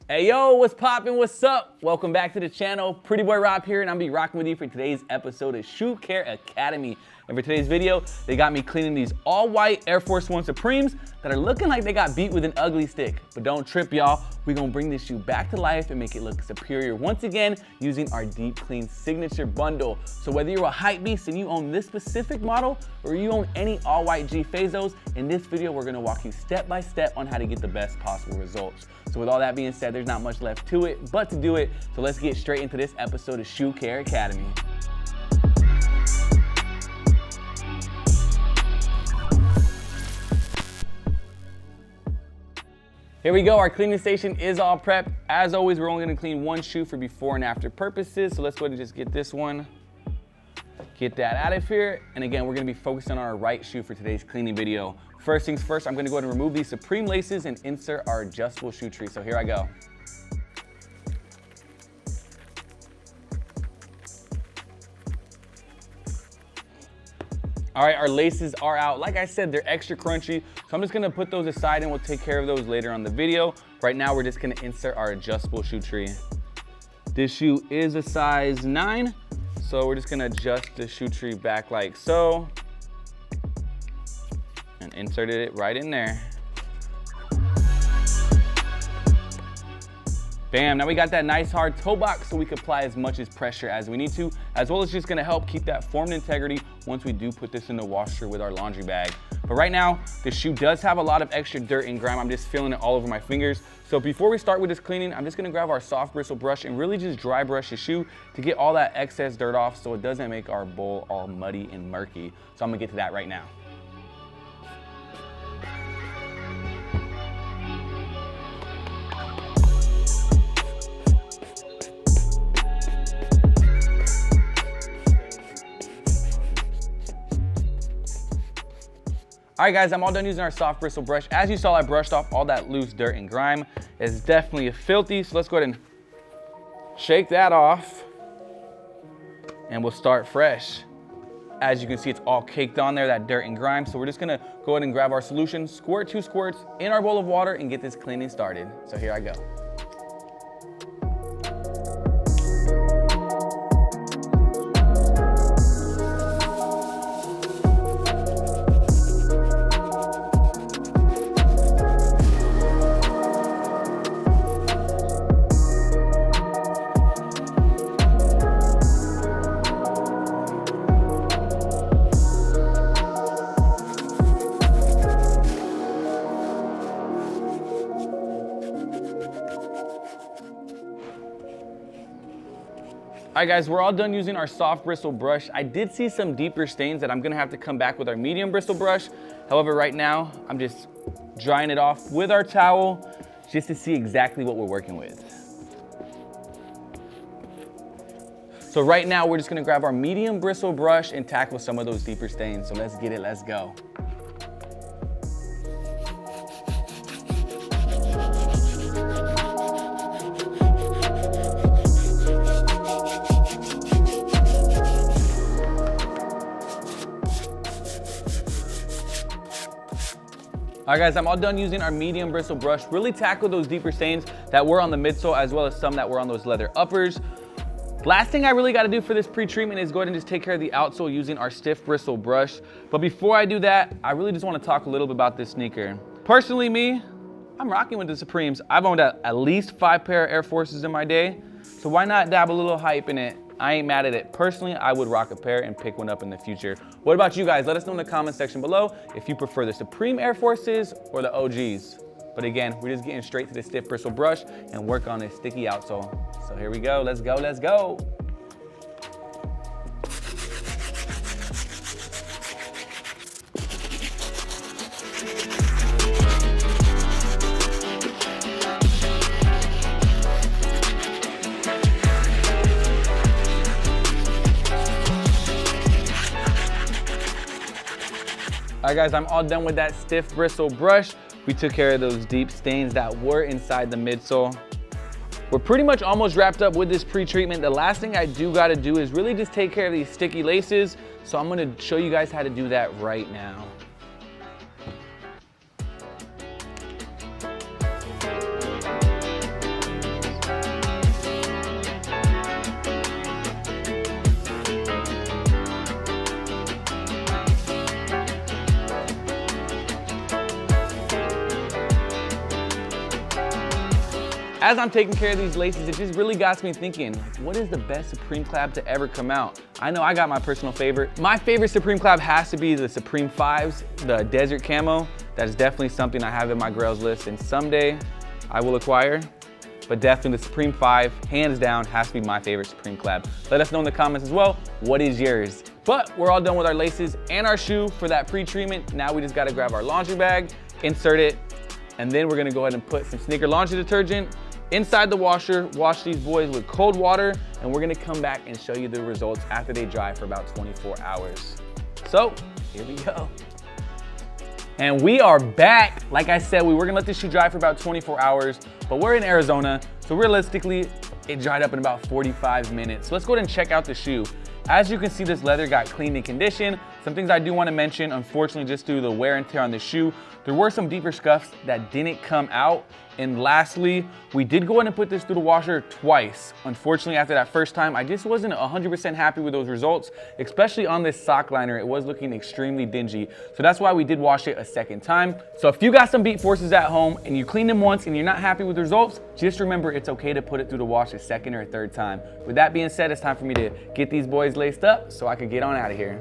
Hey yo, what's poppin', what's up? Welcome back to the channel. Pretty boy Rob here, and I'm gonna be rocking with you for today's episode of Shoe Care Academy. And for today's video, they got me cleaning these all white Air Force One Supremes that are looking like they got beat with an ugly stick. But don't trip, y'all. We're gonna bring this shoe back to life and make it look superior once again using our Deep Clean Signature Bundle. So whether you're a hype beast and you own this specific model, or you own any all white G Phasos, in this video, we're gonna walk you step by step on how to get the best possible results. So with all that being said, there's not much left to it but to do it. So let's get straight into this episode of Shoe Care Academy. Here we go, our cleaning station is all prepped. As always, we're only gonna clean one shoe for before and after purposes. So let's go ahead and just get this one, get that out of here. And again, we're gonna be focusing on our right shoe for today's cleaning video. First things first, I'm gonna go ahead and remove these Supreme laces and insert our adjustable shoe tree. So here I go. All right, our laces are out. Like I said, they're extra crunchy. So I'm just gonna put those aside and we'll take care of those later on the video. Right now, we're just gonna insert our adjustable shoe tree. This shoe is a size 9. So we're just gonna adjust the shoe tree back like so. And inserted it right in there. Bam, now we got that nice hard toe box so we can apply as much pressure as we need to, as well as just gonna help keep that formed integrity once we do put this in the washer with our laundry bag. But right now, the shoe does have a lot of extra dirt and grime. I'm just feeling it all over my fingers. So before we start with this cleaning, I'm just gonna grab our soft bristle brush and really just dry brush the shoe to get all that excess dirt off so it doesn't make our bowl all muddy and murky. So I'm gonna get to that right now. All right guys, I'm all done using our soft bristle brush. As you saw, I brushed off all that loose dirt and grime. It's definitely filthy, so let's go ahead and shake that off and we'll start fresh. As you can see, it's all caked on there, that dirt and grime. So we're just gonna go ahead and grab our solution, squirt 2 squirts in our bowl of water and get this cleaning started. So here I go. All right guys, we're all done using our soft bristle brush. I did see some deeper stains that I'm gonna have to come back with our medium bristle brush. However, right now, I'm just drying it off with our towel just to see exactly what we're working with. So right now, we're just gonna grab our medium bristle brush and tackle some of those deeper stains. So let's get it, let's go. All right guys, I'm all done using our medium bristle brush. Really tackle those deeper stains that were on the midsole as well as some that were on those leather uppers. Last thing I really gotta do for this pre-treatment is go ahead and just take care of the outsole using our stiff bristle brush. But before I do that, I really just wanna talk a little bit about this sneaker. Personally, me, I'm rocking with the Supremes. I've owned at least 5 pair of Air Forces in my day. So why not dab a little hype in it? I ain't mad at it. Personally, I would rock a pair and pick one up in the future. What about you guys? Let us know in the comment section below if you prefer the Supreme Air Forces or the OGs. But again, we're just getting straight to the stiff bristle brush and work on this sticky outsole. So here we go, let's go, let's go. All right guys, I'm all done with that stiff bristle brush. We took care of those deep stains that were inside the midsole. We're pretty much almost wrapped up with this pre-treatment. The last thing I do gotta do is really just take care of these sticky laces. So I'm gonna show you guys how to do that right now. as I'm taking care of these laces, it just really got me thinking, like, what is the best Supreme collab to ever come out? I know I got my personal favorite. My favorite Supreme collab has to be the Supreme 5s, the Desert Camo. That is definitely something I have in my grails list, and someday I will acquire. But definitely the Supreme 5, hands down, has to be my favorite Supreme collab. Let us know in the comments as well, what is yours? But we're all done with our laces and our shoe for that pre-treatment. Now we just gotta grab our laundry bag, insert it, and then we're gonna go ahead and put some sneaker laundry detergent inside the washer, wash these boys with cold water, and we're gonna come back and show you the results after they dry for about 24 hours. So, here we go. And we are back. Like I said, we were gonna let this shoe dry for about 24 hours, but we're in Arizona, so realistically, it dried up in about 45 minutes. So let's go ahead and check out the shoe. As you can see, this leather got cleaned and conditioned. Some things I do want to mention, unfortunately, just due to the wear and tear on the shoe, there were some deeper scuffs that didn't come out. And lastly, we did go in and put this through the washer twice. Unfortunately, after that first time, I just wasn't 100% happy with those results, especially on this sock liner. It was looking extremely dingy. So that's why we did wash it a second time. So if you got some beat forces at home and you clean them once and you're not happy with the results, just remember it's okay to put it through the wash a second or a third time. With that being said, it's time for me to get these boys laced up so I can get on out of here.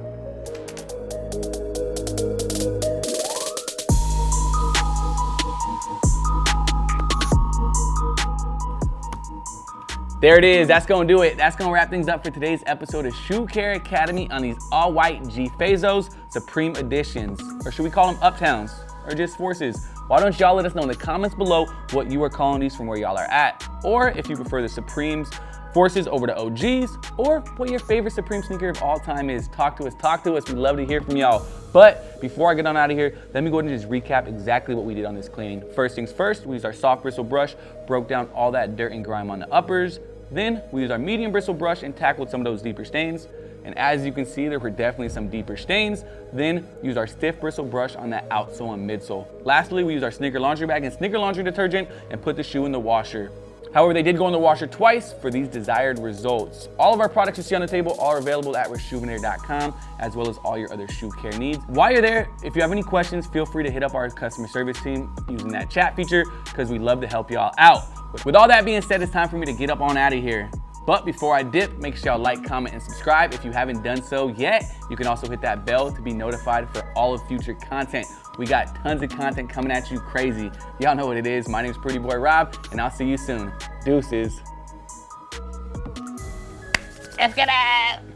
There it is, that's gonna do it. That's gonna wrap things up for today's episode of Shoe Care Academy on these all white G Fazos Supreme Editions. Or should we call them Uptowns? Or just Forces? Why don't y'all let us know in the comments below what you are calling these from where y'all are at. Or if you prefer the Supremes, Forces over the OGs, or what your favorite Supreme sneaker of all time is. Talk to us, we love to hear from y'all. But before I get on out of here, let me go ahead and just recap exactly what we did on this cleaning. First things first, we used our Soft Bristle Brush, broke down all that dirt and grime on the uppers. Then we used our Medium Bristle Brush and tackled some of those deeper stains. And as you can see, there were definitely some deeper stains. Then used our Stiff Bristle Brush on that outsole and midsole. Lastly, we used our Sneaker Laundry Bag and Sneaker Laundry Detergent and put the shoe in the washer. However, they did go in the washer twice for these desired results. All of our products you see on the table are available at RESHOEVN8R.com, as well as all your other shoe care needs. While you're there, if you have any questions, feel free to hit up our customer service team using that chat feature, because we love to help y'all out. With all that being said, it's time for me to get up on out of here. But before I dip, make sure y'all like, comment, and subscribe if you haven't done so yet. You can also hit that bell to be notified for all of future content. We got tons of content coming at you crazy. Y'all know what it is. My name's Pretty Boy Rob, and I'll see you soon. Deuces. Let's get it!